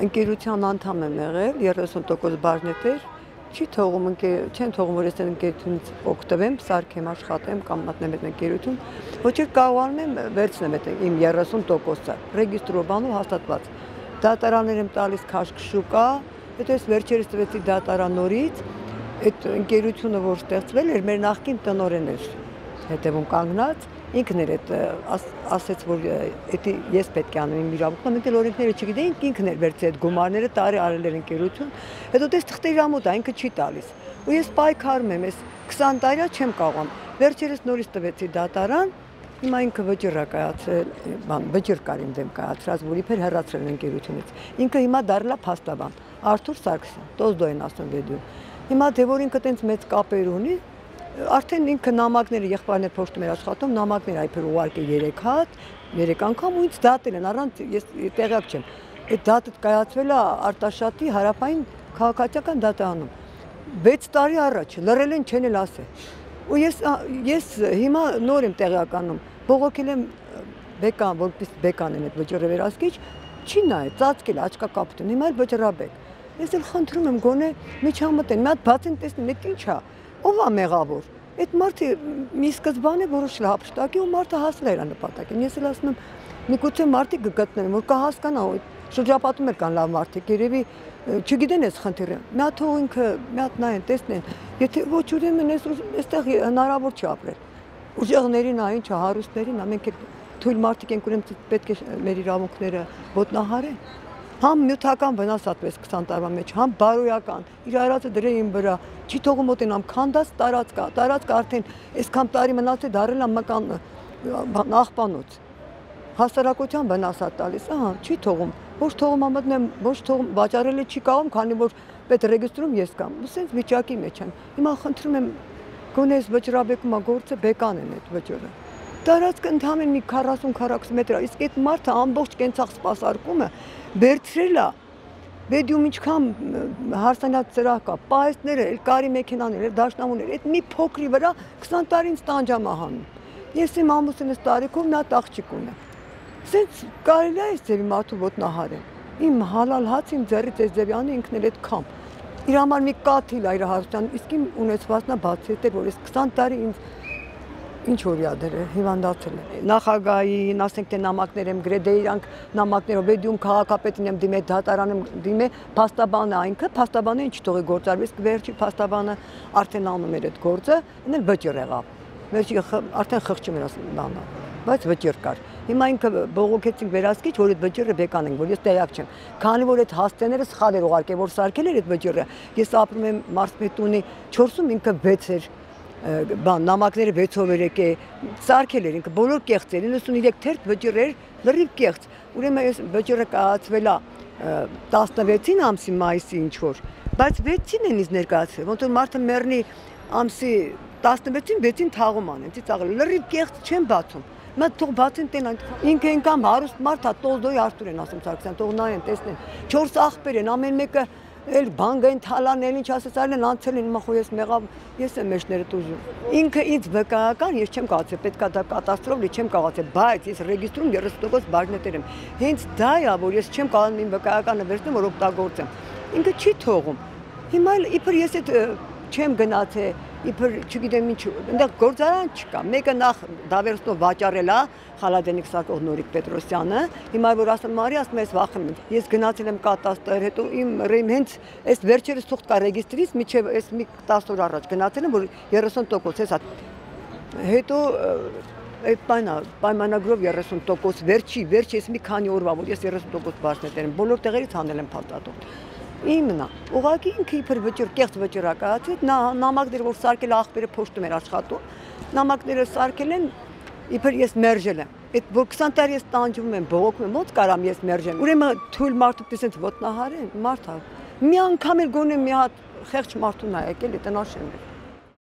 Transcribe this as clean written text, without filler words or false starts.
ընկերության անդամ եմ եղել 30% բաժնետեր, չեն թողում որ ես այն ընկերությունից օգտվեմ, սարքեմ, աշխատեմ կամ մտնեմ այդ ընկերություն, ոչ էլ կարողանում եմ վերցնեմ այդ իմ 30%-ը, ռեգիստրով բանով հաստատված։ Դատարաններ եմ տալիս քաշքշուկա, հետո ես վերջերս տվեցի դատարան նորից, այդ ընկերությունը որ ստեղծվել էր, մեր նախկին տնօրենն էր հետևում կանգնած, ինքն էր այդ ասեց որ ես պետք է անեմ իմ իրավունքն, մենք էլ օրենքները չգիտեինք, ինքն էր վերցրել այդ գումարները, տարի արել էր ընկերություն, հետո դες թղթերի ամոթ է, ինքը չի տալիս։ Ու ես պայքարում եմ, ես 20 տարի չեմ կարողանում։ Վերջերս նորից տվեցի դատարան, հիմա ինքը վճիռ է կայացրել, վճիռ կար իմ դեմ կայացրած, որ իբր հեռացրել ընկերությունից։ Ինքը հիմա դառնա փաստաբան, Արթուր Սարգսյան, Տոզդո են ասում վեդյու։ Հիմա թե որ ինքը տենց մեծ կապեր ունի, արդեն ինքը նամակները եղբայրներ փոշտում էր աշխատում, նամակները այբր ուղարկել 3 հատ, 3 անգամ ու ինձ դատել են, առանց ես տեղյակ չեմ։ Այդ դատը կայացվել է Արտաշատի հարավային քաղաքացիական դատարանում 6 տարի առաջ, լռել են չեն էլ ասել։ Ու ես հիմա նոր եմ տեղյականում, բողոքել եմ բեկան, որպես բեկան են այդ վճռը վերահսկիչ, չի նայել, ծածկել աչքա կապտուն, հիմա էլ վճռաբեկ։ Ես էլ խնդրում եմ գոնե միջամտեն, մի հատ բացեն տեսնեն, այդ ինչ է, ով է մեղավոր։ Այդ մարդը մի սկզբանե որոշել հափշտակի ու մարդը հասել է իր նպատակին։ Ես էլ ասում եմ, միգուցե մարդիկ կգտնեն, որ կհասկանա, շրջապատում էլ կան լավ մարդիկ, երևի չգիտեն այս խնդիրը։ Մի հատ թող ինքը, մի հատ նայեն, տեսնեն, եթե ոչ ուրեմն այստեղ հնարավոր չի ապրել։ Ուժեղներին, ինչ է, հարուստներին, մենք թույլ մարդիկ ենք, ուրեմն պետք է մեր իրավունքները ոտնահարեն։ Համ նյութական վնասատվեց 20 տարվա մեջ, համ բարոյական, իր արածը դրել իմ վրա, չի թողում մոտենամ, քանդած տարածքը արդեն այսքան տարի մնացել դարել է մկան աղբանոց։ Հասարակության վնաս է տալիս, չի թողում, ոչ թողում մտնեմ, ոչ թողում վաճառել չի կարողում, քանի որ պետ ռեգիստրում ես կամ, ու սենց վիճակի մեջ եմ։ Հիմա խնդրում եմ, գոնե այս վճռաբեկումա գործը բեկան են այդ վճռը։ Տարածքը ընդհանրեն մի 40-40 մետր, իսկ այդ մարդը ամբողջ կենցաղ սպասարկումը վերցրել է, բեդյում ինչքան հարսանյաց ծրահ կա, պահեստները, կարի մեքենաներ, դաշնամուրներ, այդ մի փոքրի վրա 20 տարի ինձ տանջամ է հանում։ Ես իմ ամուսինս տարիքով մի հատ աղջիկ ունեմ։ Սենց կարելի է այս ձևի մարդու ոտնահարել։ Իմ հալալ հաց իմ ձեռից այս ձևի անի ինքն էլ այդ քամ։ Իր համար մի կաթիլ է իր հարստան, իսկ իմ ունեցվածնա բացի որ ես 20 տարի ինձ ինչ օրիա դրել, հիվանդացել է։ Նախագահային, ասենք թե նամակներ եմ գրել, դե իրանք նամակներով բեդյում քաղաքապետին եմ դիմել, դատարան եմ դիմել, փաստաբանը այնքը, փաստաբանը ինչ թողի գործարվի, իսկ վերջի փաստաբանը արդեն անում էր այդ գործը, այնէլ վճիռ եղավ։ Վերջի արդեն խղճում էր ասում բանը, բայց վճիռ կար։ Հիմա ինքը բողոքեցինք վերահսկիչ, որ այդ վճիռը բեկան ենք, որ ես տեղյակ չեմ։ Քանի որ այդ հասցեները սխալ էր ուղարկել, որ սարքել էր այդ վճիռը, ես ապրում եմ Մարսպետունի 4-ում ինքը 6 էր նամակները 6-ով էր եկել, սարքել էր ինքը, բոլոր կեղծ էր, 93 թերթ վճիռ էր, լրիվ կեղծ։ Ուրեմն այս վճիռը կայացվել է 16 ամսի մայիսի ինչ որ, բայց 6-ին են ինձ ներկայացրել, ոնց որ մարդը մեռնի ամսի 16-ին 6-ին թաղում անեն, ծիծաղել, լրիվ կեղծ չեն բացում։ Մա թող բացեն տեն ինքը ինքան հարուստ մարդ է, Տոզդոյի Արթուր են ասում Սարգսյան, թող նայեն, տեսնեն, 4 աղբեր են, ամեն մեկը էլ բանկային թալանել ինչ ասես այլն անցել են, հիմա խո ես մեղավ, ես եմ մեջները տուժում։ Ինքը ինձ վկայական, ես չեմ կարծել, պետքա դա կատաստրոֆ լի չեմ կարծել, բայց ես ռեգիստրում 30% բաժնետեր եմ։ Հենց դա է, որ ես չեմ կարողանում իմ վկայականը վերցնեմ, որ օգտագործեմ։ Ինքը չի թողում։ Հիմա էլ իբր ես այդ չեմ գնացել, իբր չգիտեմ ինչ, այնտեղ գործարան չկա։ Մեկը նախ դավերստով վաճառել է, Խալադենիկ սակող Նորիկ Պետրոսյանը, հիմա որ ասում Մարի, ասում ես վախենում եմ։ Ես գնացել եմ կատաստր, հետո իմ հենց այս վերջերս թուղթ կա ռեգիստրից, միջև այս մի 10 օր առաջ գնացել եմ, որ 30% հեսա։ Հետո այդ պայմանագրով 30%, վերջի ես մի քանի օրվա, որ ես 30% բաժնետեր եմ, բոլոր տեղերից հանել եմ փաստաթուղթ։ Իմն է, ուղղակի ինքը իբր վճիռ, կեղծ վճիռ է կայացրել, նամակները որ սարքել աղբերը փոշտում էր աշխատում, նամակները սարքել են, իբր ես մերժել եմ։ Այդ որ 20 տարի ես տանջվում եմ, բողոքում եմ, ոնց կարամ ես մերժեմ։ Ուրեմն թույլ մարդու տեսենց ոտնահարեն, մարդ է։ Մի անգամ էլ գոնե մի հատ խեղճ մարդուն է եկել, տնաշեն է։